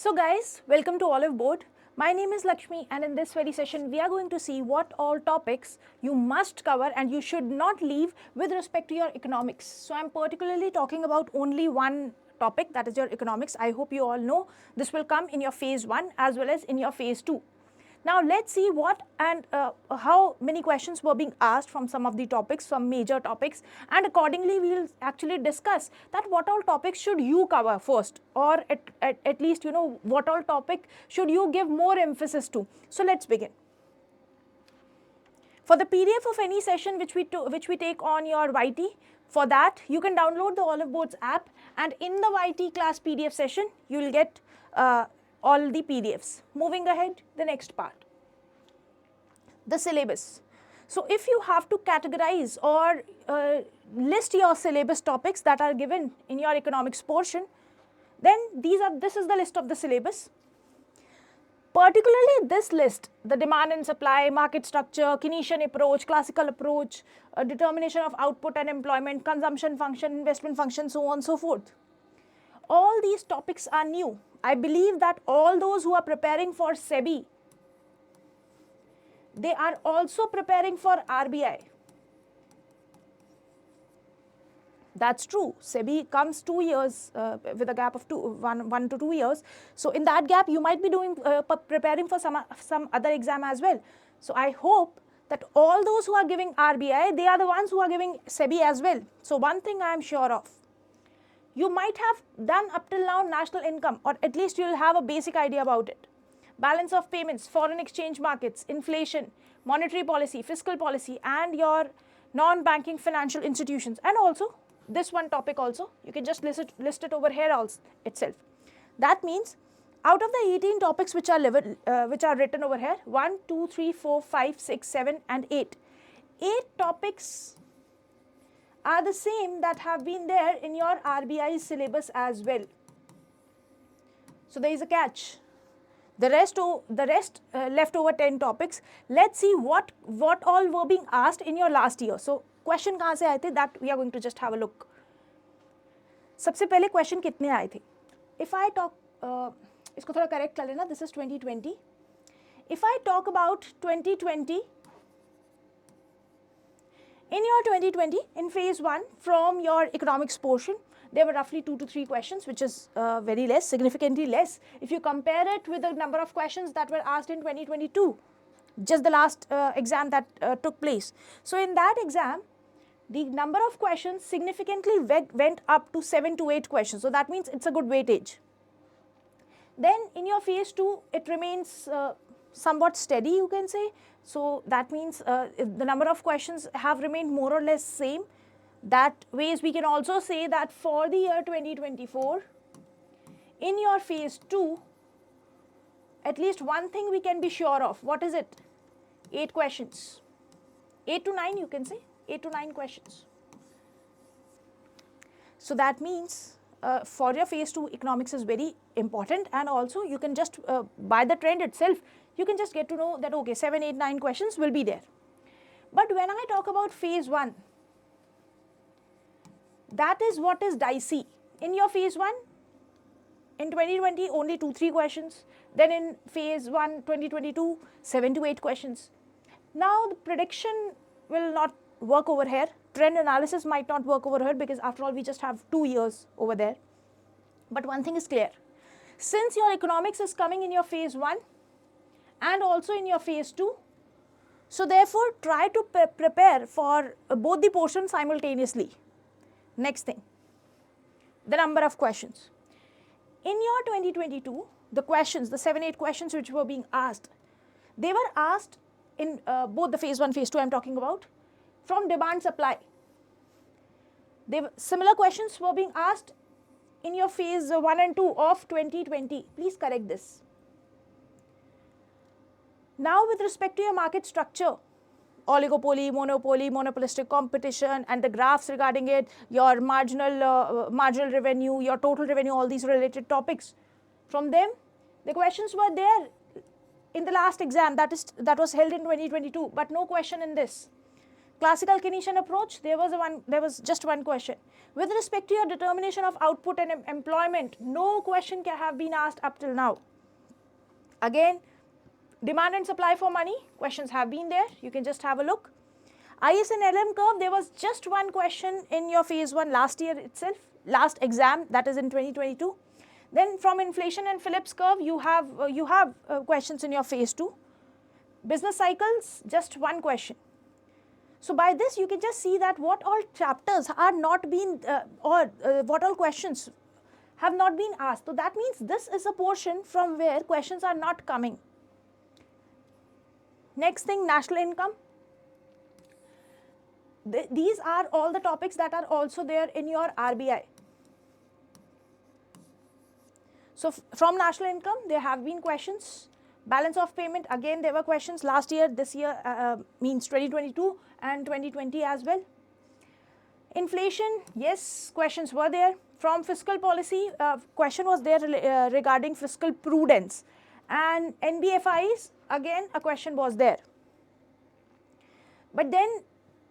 So guys, welcome to Oliveboard. My name is Lakshmi and in this very session we are going to see what all topics you must cover and you should not leave with respect to your economics. So I'm particularly talking about only one topic, that is your economics. I hope you all know this will come in your phase 1 as well as in your phase 2. Now let's see what and how many questions were being asked from some of the topics, some major topics, and accordingly we will actually discuss that what all topics should you cover first, or at least what all topic should you give more emphasis to. So let's begin. For the PDF of any session which we take on your YT, for that you can download the Oliveboard's app, and in the YT class PDF session you will get all the PDFs. Moving ahead, the next part, the syllabus. So if you have to categorize or list your syllabus topics that are given in your economics portion, then this is the list of the syllabus. Particularly this list, the demand and supply, market structure, Keynesian approach, classical approach, determination of output and employment, consumption function, investment function, so on and so forth. All these topics are new. I believe that all those who are preparing for SEBI, they are also preparing for RBI. That's true. SEBI comes 2 years with a gap of 1 to 2 years. So in that gap, you might be preparing for some other exam as well. So I hope that all those who are giving RBI, they are the ones who are giving SEBI as well. So one thing I am sure of, you might have done up till now national income, or at least you will have a basic idea about it. Balance of payments, foreign exchange markets, inflation, monetary policy, fiscal policy, and your non-banking financial institutions. And also this one topic also, you can just list it over here also itself. That means out of the 18 topics which are written over here, 1, 2, 3, 4, 5, 6, 7 and 8. 8 topics are the same that have been there in your RBI syllabus as well. So there is a catch. The rest left over 10 topics. Let's see what all were being asked in your last year. So question कहाँ से आए थे, that we are going to just have a look. सबसे पहले question कितने आए थे? If I talk, इसको थोड़ा correct कर लेना. This is 2020. If I talk about 2020. In your 2020, in phase 1, from your economics portion, there were roughly 2 to 3 questions, which is very less, significantly less. If you compare it with the number of questions that were asked in 2022, just the last exam that took place. So in that exam, the number of questions significantly went up to 7 to 8 questions. So that means it's a good weightage. Then in your phase 2, it remains somewhat steady, you can say. So that means the number of questions have remained more or less same. That ways we can also say that for the year 2024, in your phase 2, at least one thing we can be sure of. What is it? 8 questions. 8 to 9 you can say. 8 to 9 questions. So that means for your phase 2, economics is very important, and also you can just by the trend itself, you can just get to know that okay, 7, 8, 9 questions will be there. But when I talk about phase 1, that is what is dicey. In your phase 1, in 2020, only 2, 3 questions. Then in phase 1, 2022, 7 to 8 questions. Now the prediction will not work over here. Trend analysis might not work over here, because after all, we just have 2 years over there. But one thing is clear. Since your economics is coming in your phase 1, and also in your phase 2. So therefore, try to prepare for both the portions simultaneously. Next thing, the number of questions. In your 2022, the questions, the 7, 8 questions which were being asked, they were asked in both the phase 1, phase 2 I am talking about, from demand supply. Similar questions were being asked in your phase 1 and 2 of 2020. Please correct this. Now with respect to your market structure, oligopoly, monopoly, monopolistic competition, and the graphs regarding it, your marginal revenue, your total revenue, all these related topics. From them, the questions were there in the last exam that was held in 2022, but no question in this. Classical Keynesian approach, there was just one question. With respect to your determination of output and employment, no question can have been asked up till now. Again, demand and supply for money, questions have been there, you can just have a look. IS and LM curve, there was just one question in your phase 1 last year itself, last exam, that is in 2022. Then from inflation and Phillips curve, you have questions in your phase 2. Business cycles, just one question. So by this you can just see that what all chapters are not been what all questions have not been asked. So that means this is a portion from where questions are not coming. Next thing, national income. These are all the topics that are also there in your RBI. So from national income there have been questions. Balance of payment, again there were questions last year, this year means 2022 and 2020 as well. Inflation, yes, questions were there. From fiscal policy, question was there regarding fiscal prudence. And NBFIs, again a question was there. But then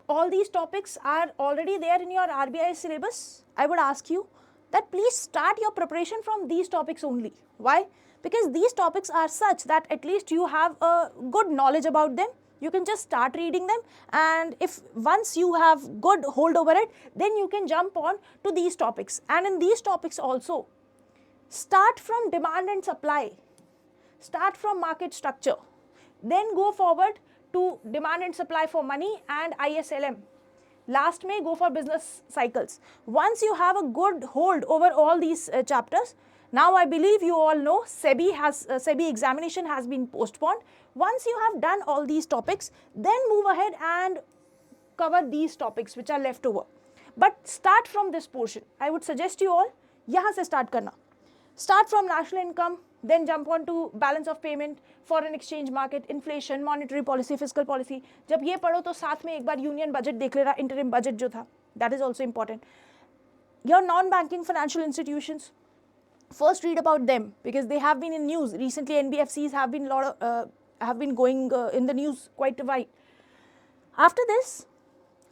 all these topics are already there in your RBI syllabus. I would ask you that please start your preparation from these topics only. Why? Because these topics are such that at least you have a good knowledge about them. You can just start reading them, and if once you have good hold over it, then you can jump on to these topics. And in these topics also, start from demand and supply, start from market structure, then go forward to demand and supply for money and ISLM. Last may go for business cycles. Once you have a good hold over all these chapters, now I believe you all know SEBI examination has been postponed. Once you have done all these topics, then move ahead and cover these topics which are left over. But start from this portion. I would suggest you all, यहाँ से start करना. Start from national income, then jump on to balance of payment, foreign exchange market, inflation, monetary policy, fiscal policy. जब ये पढ़ो तो साथ में एक बार union budget देख लेना, interim budget जो था, that is also important. Your non-banking financial institutions, first read about them because they have been in news. Recently NBFCs have been going in the news quite a while. After this,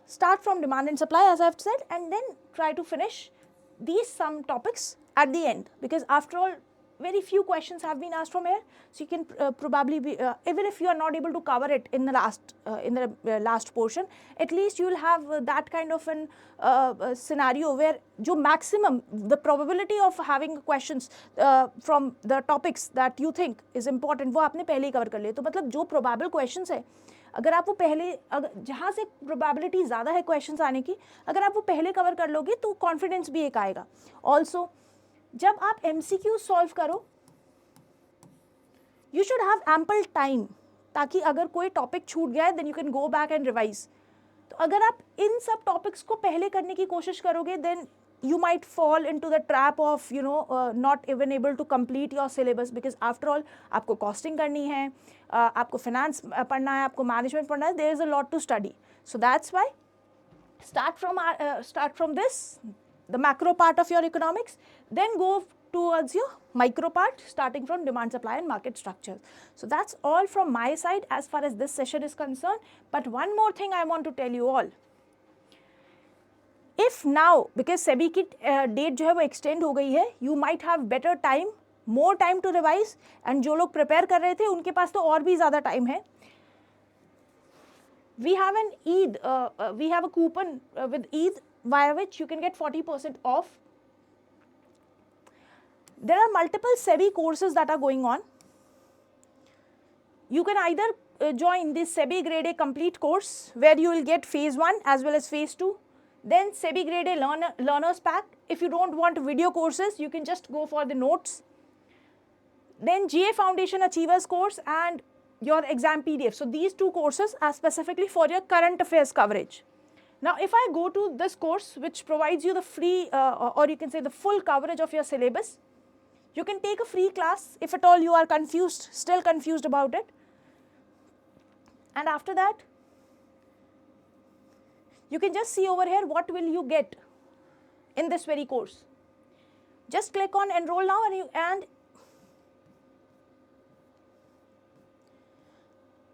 start from demand and supply as I have said, and then try to finish these some topics at the end, because after all very few questions have been asked from here, so you can probably be even if you are not able to cover it in the last portion, at least you will have that kind of an scenario where jo maximum the probability of having questions from the topics that you think is important वो आपने पहले ही cover कर लिए. तो मतलब जो probable questions है, अगर आप वो पहले जहाँ से probability ज़्यादा है questions आने की, अगर आप वो पहले cover कर लोगे तो confidence भी एक आएगा. Also जब आप MCQ solve करो, you should have ample time, ताकि अगर कोई topic छूट गया है then you can go back and revise. तो अगर आप इन सब topics को पहले करने की कोशिश करोगे, then you might fall into the trap of not even able to complete your syllabus, because after all आपको costing करनी है, आपको finance पढ़ना है, आपको management पढ़ना है, there is a lot to study. So that's why start from this, the macro part of your economics, then go towards your micro part starting from demand, supply and market structures. So that's all from my side as far as this session is concerned. But one more thing I want to tell you all. If now, because SEBI की date जो है वो extend हो गई है, you might have better time, more time to revise, and जो लोग prepare कर रहे थे उनके पास तो और भी ज़्यादा time है. We have an Eid, we have a coupon with Eid via which you can get 40% off. There are multiple SEBI courses that are going on. You can either join this SEBI Grade A complete course where you will get phase 1 as well as phase 2. Then SEBI Grade A learners pack. If you don't want video courses, you can just go for the notes. Then GA Foundation Achievers course and your exam PDF. So these two courses are specifically for your current affairs coverage. Now if I go to this course which provides you the free or you can say the full coverage of your syllabus, you can take a free class if at all you are confused, still confused about it. And after that, you can just see over here what will you get in this very course. Just click on enroll now and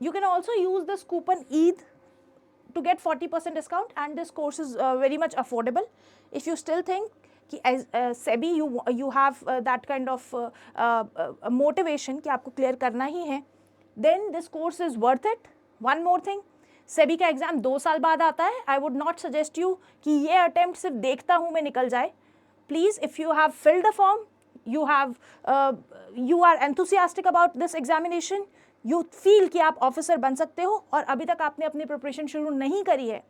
you can also use this coupon Eid to get 40% discount, and this course is very much affordable. If you still think कि SEBI you have that kind of motivation कि आपको clear करना ही है, then this course is worth it. One more thing, SEBI का exam 2 साल बाद आता है. I would not suggest you कि ये attempt सिर्फ देखता हूँ मैं निकल जाए. Please, if you have filled the form, you are enthusiastic about this examination, you feel कि आप ऑफिसर बन सकते हो और अभी तक आपने अपनी प्रिपरेशन शुरू नहीं करी है,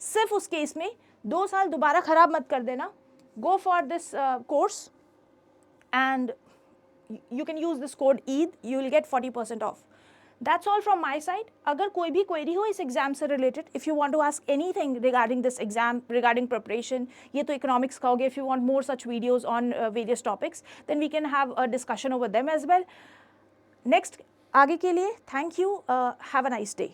सिर्फ उस केस में 2 साल दोबारा खराब मत कर देना. Go for this course and you can use this code EID, you will get 40% off. That's all from my side. अगर कोई भी query हो इस exam से related, if you want to ask anything regarding this exam, regarding preparation, ये तो economics का हो गया, if you want more such videos on various topics, then we can have a discussion over them as well. Next, आगे के लिए, thank you, have a nice day.